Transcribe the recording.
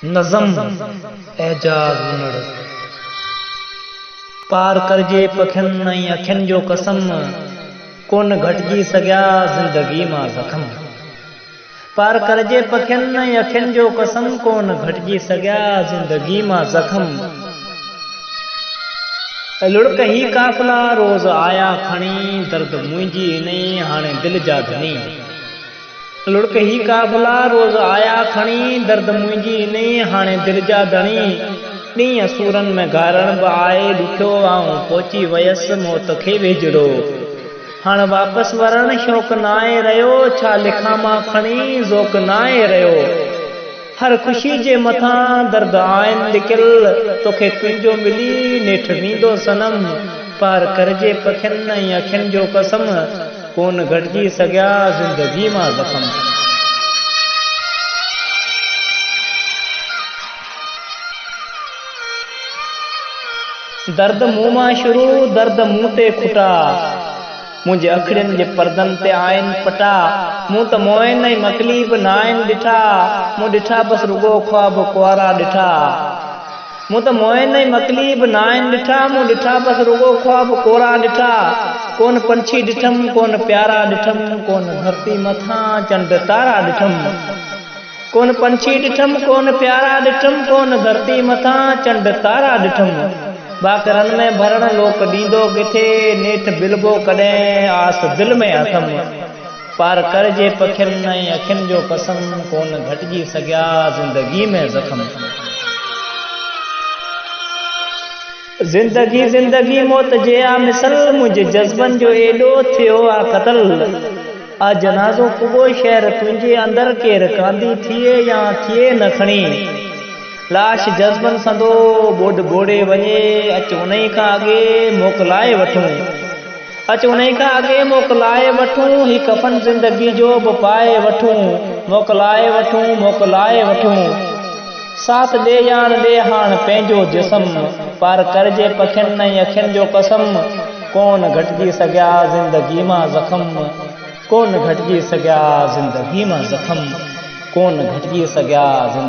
नज़म एजाज वुनड़ पार करजे पखियुनि ऐं अखियुनि जो कसम कोन घटिजी सघिया ज़िंदगी मां ज़ख़म। पार करजे पखियुनि ऐं अखियुनि जो कसम कोन घटिजी सघिया ज़िंदगी मां ज़ख़म। लुढ़क ही काफ़िला रोज़ आया खणी दर्द मुंहिंजी इन्ही हाणे दिल जा धनी। लुढ़क ही काफ़िला रोज़ आया खणी दर्द मुंहिंजी इन्ही हाणे दिल जा धणी। ॾींहं सूरनि में घारण बि आहे ॾुखियो आऊं पहुची वयसि मौत खे वेझड़ो। हाणे वापसि वरण शौक़ नाहे रहियो छा लिखां मां खणी ज़ौक़ नाहे रहियो। हर ख़ुशी जे मथां दर्द आहिनि लिकियल तोखे तुंहिंजो मिली नेठि वेंदो सनम। पार करजे पखियुनि ऐं अखियुनि जो कसम कोन घटिजी सघिया ज़िंदगी मां ज़ख़म। दर्द मुंहुं मां शुरू दर्द मुंहुं ते खुटा मुंहिंजे अखियुनि जे परदनि ते आहिनि पटा। मूं त मोइन ऐं मकली बि नाहिनि ॾिठा मूं ॾिठा बसि रुॻो ख्वाब कुंवारा ॾिठा। मूं त मोइन ऐं मकली बि नाहिनि ॾिठा मूं ॾिठा बसि रुॻो ख्वाब कुंवारा ॾिठा। कोन पंछी ॾिठमि कोन प्यारा ॾिठमि कोन धरती मथां चंड तारा ॾिठमि। कोन पंछी ॾिठमि कोन प्यारा ॾिठमि कोन धरती मथां चंड तारा ॾिठमि। बाकरनि में भरण लोक ॾींदो किथे नेठि बिलबो कॾहिं आस दिलि में अथम। पार करजे पखियुनि ऐं अखियुनि जो कसम कोन घटिजी सघिया ज़िंदगी में ज़ख़म। ज़िंदगी ज़िंदगी मौत जे आ मिसल मुंहिंजे जज़्बनि जो एॾो थियो आ क़त्ल। आ जनाज़ो पुॻो शहर तुंहिंजे अंदरि केरु कांदी थिए या थिए न खणी। लाश जज़्बनि संदो ॿोॾ ॿोड़े वञे अच उन्ही खां अॻे मोकिलाए वठूं। अच उन्ही खां अॻे मोकिलाए वठूं ही कफ़न ज़िंदगी जो बि पाए वठूं। मोकिलाए वठूं मोकिलाए वठूं साथ ॾे या न ॾे हाण पंहिंजो जिस्म। पार करजे पखियुनि ऐं अखियुनि जो कसम कोन घटिजी सघिया ज़िंदगी मां ज़ख़म। कोन घटिजी सघिया ज़िंदगी मां ज़ख़म कोन घटिजी सघिया।